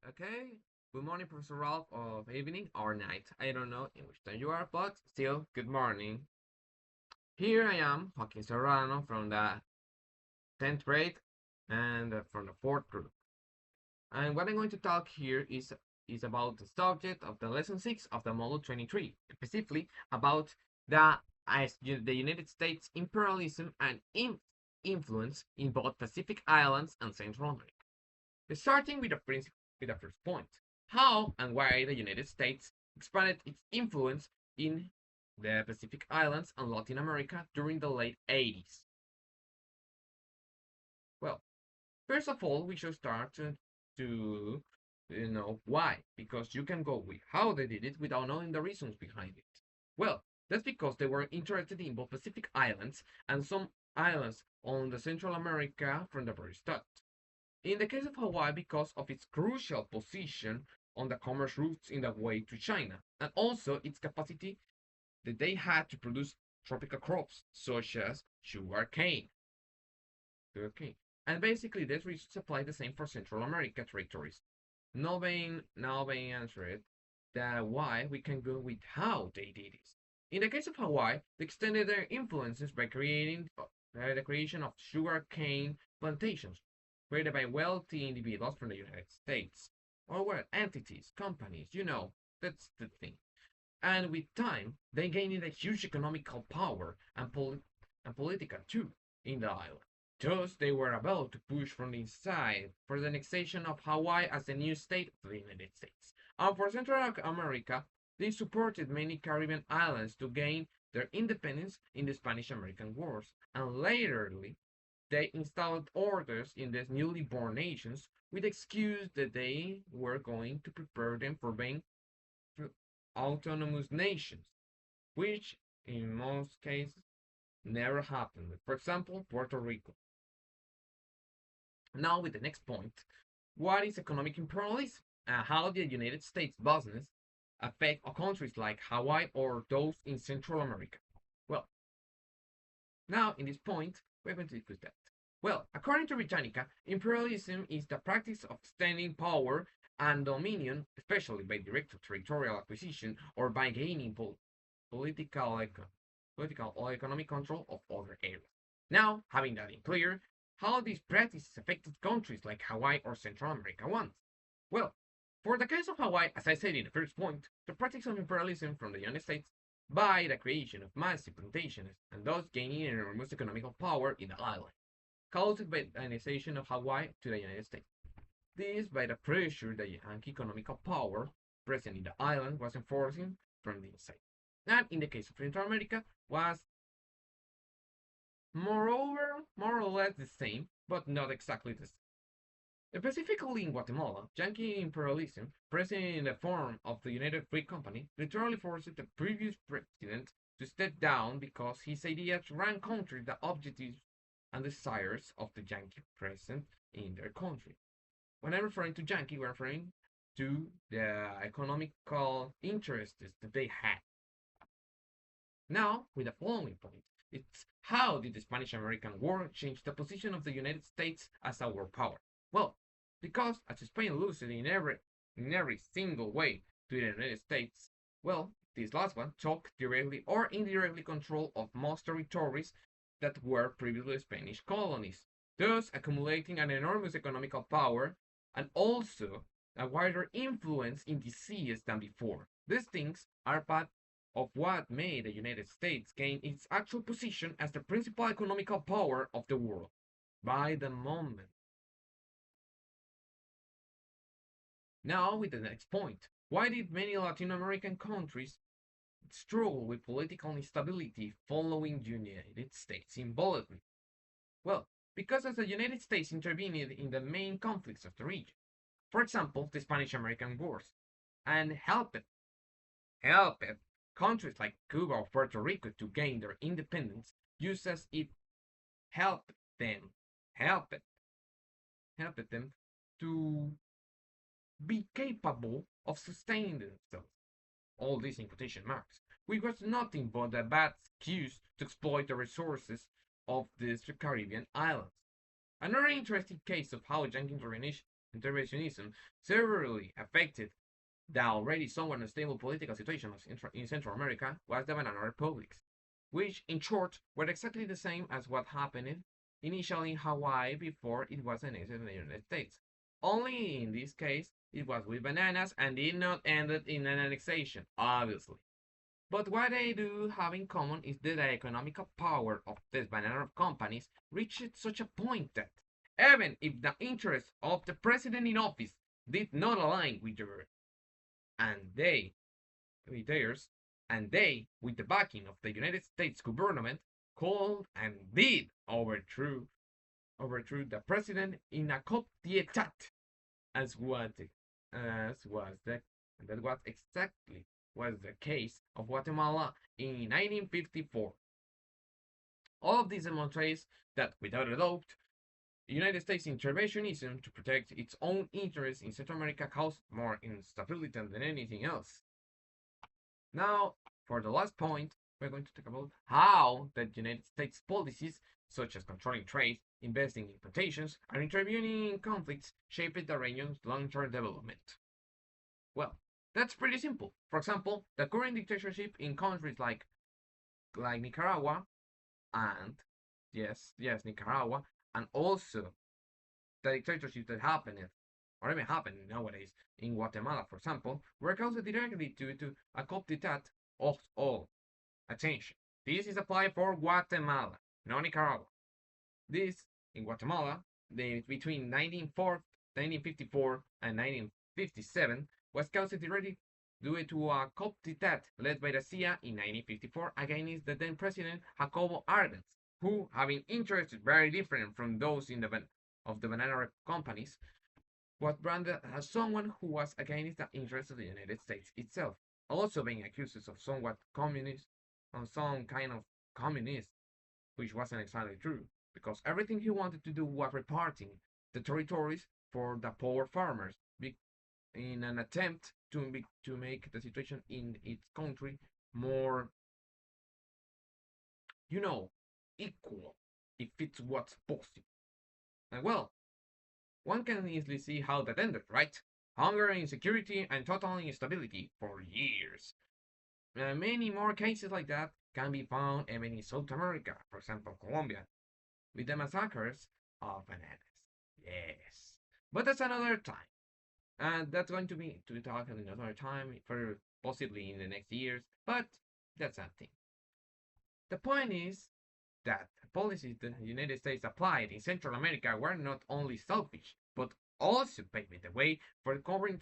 Okay, good morning, Professor Ralph, of evening or night. I don't know in which time you are, but still, good morning. Here I am, Joaquin Serrano from the 10th grade and from the 4th group. And what I'm going to talk here is about the subject of the lesson 6 of the module 23, specifically about the United States imperialism and influence in both Pacific Islands and Central America. Starting with the first point, how and why the United States expanded its influence in the Pacific Islands and Latin America during the late 80s. Well, first of all, we should start to know why, because you can go with how they did it without knowing the reasons behind it. Well, that's because they were interested in both Pacific Islands and some islands on the Central America from the very start. In the case of Hawaii, because of its crucial position on the commerce routes in the way to China, and also its capacity that they had to produce tropical crops such as sugarcane. And basically, this research apply the same for Central America territories. Now being answered that why we can go with how they did it. In the case of Hawaii, they extended their influences by creating the creation of sugarcane plantations created by wealthy individuals from the United States, or well, entities, companies, that's the thing. And with time, they gained a huge economical power and political too in the island. Thus, they were about to push from the inside for the annexation of Hawaii as a new state of the United States. And for Central America, they supported many Caribbean islands to gain their independence in the Spanish-American Wars, and laterly they installed orders in these newly born nations with the excuse that they were going to prepare them for being autonomous nations, which in most cases never happened. For example, Puerto Rico. Now, with the next point, what is economic imperialism? How did the United States business affect countries like Hawaii or those in Central America? Well, now in this point, we're going to discuss that. Well, according to Britannica, imperialism is the practice of extending power and dominion, especially by direct territorial acquisition or by gaining political, political or economic control of other areas. Now, having that in clear, how these practices affected countries like Hawaii or Central America once? Well, for the case of Hawaii, as I said in the first point, the practice of imperialism from the United States by the creation of massive plantations and thus gaining enormous economical power in the island, caused by the annexation of Hawaii to the United States. This by the pressure the Yankee economical power present in the island was enforcing from the inside. And in the case of Central America, was moreover more or less the same, but not exactly the same. Specifically in Guatemala, Yankee imperialism, present in the form of the United Fruit Company, literally forced the previous president to step down because his ideas ran counter the objectives and desires of the Yankee present in their country. When I'm referring to Yankee, we're referring to the economical interests that they had. Now, with the following point, it's how did the Spanish-American War change the position of the United States as a world power? Well, because as Spain lost in every single way to the United States, well, this last one took directly or indirectly control of most territories that were previously Spanish colonies, thus accumulating an enormous economical power and also a wider influence in the seas than before. These things are part of what made the United States gain its actual position as the principal economical power of the world. By the moment. Now, with the next point, why did many Latin American countries struggle with political instability following United States involvement? Well, because as the United States intervened in the main conflicts of the region, for example, the Spanish-American Wars, and helped countries like Cuba or Puerto Rico to gain their independence, just as it helped them, helped, helped them to be capable of sustaining themselves. All this in quotation marks, which was nothing but a bad excuse to exploit the resources of these Caribbean islands. Another interesting case of how Yankee interventionism severely affected the already somewhat unstable political situation in Central America was the banana republics, which in short were exactly the same as what happened initially in Hawaii before it was annexed in the United States. Only in this case, it was with bananas and did not end in an annexation, obviously. But what they do have in common is that the economical power of these banana companies reached such a point that even if the interests of the president in office did not align with and they with theirs, and they, with the backing of the United States government, called and did overthrew the president in a coup d'état, as what as was the that was exactly was the case of Guatemala in 1954. All of this demonstrates that, without a doubt, the United States interventionism to protect its own interests in Central America caused more instability than anything else. Now, for the last point, we're going to talk about how the United States policies, such as controlling trade, investing in plantations, and intervening in conflicts, shaped the region's long-term development. Well, that's pretty simple. For example, the current dictatorship in countries like Nicaragua and yes, Nicaragua, and also the dictatorship that happened or even happening nowadays in Guatemala, for example, were caused directly due to a coup d'etat of all. Attention, this is applied for Guatemala, not Nicaragua. This, in Guatemala, between 1954 and 1957, was caused directly due to a coup d'etat led by the CIA in 1954 against the then president Jacobo Arbenz, who, having interests very different from those of the banana companies, was branded as someone who was against the interests of the United States itself, also being accused of somewhat communist, on some kind of communist, which wasn't exactly true, because everything he wanted to do was reparting the territories for the poor farmers in an attempt to make the situation in its country more, you know, equal, if it's what's possible. And well, one can easily see how that ended, right? Hunger, insecurity, and total instability for years. Many more cases like that can be found even in South America, for example, Colombia, with the massacres of bananas. Yes. But that's another time. And that's going to be to talk another time for possibly in the next years, but that's something. The point is that the policies the United States applied in Central America were not only selfish, but also paved the way for current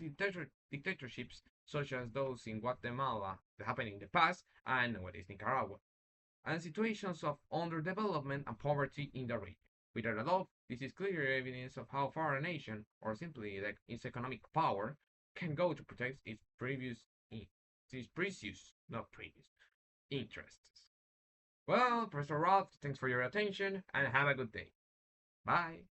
dictatorships such as those in Guatemala that happened in the past and nowadays Nicaragua, and situations of underdevelopment and poverty in the region. Without a doubt, this is clear evidence of how far a nation, or simply its economic power, can go to protect its precious, not previous, interests. Well, Professor Ralph, thanks for your attention and have a good day. Bye.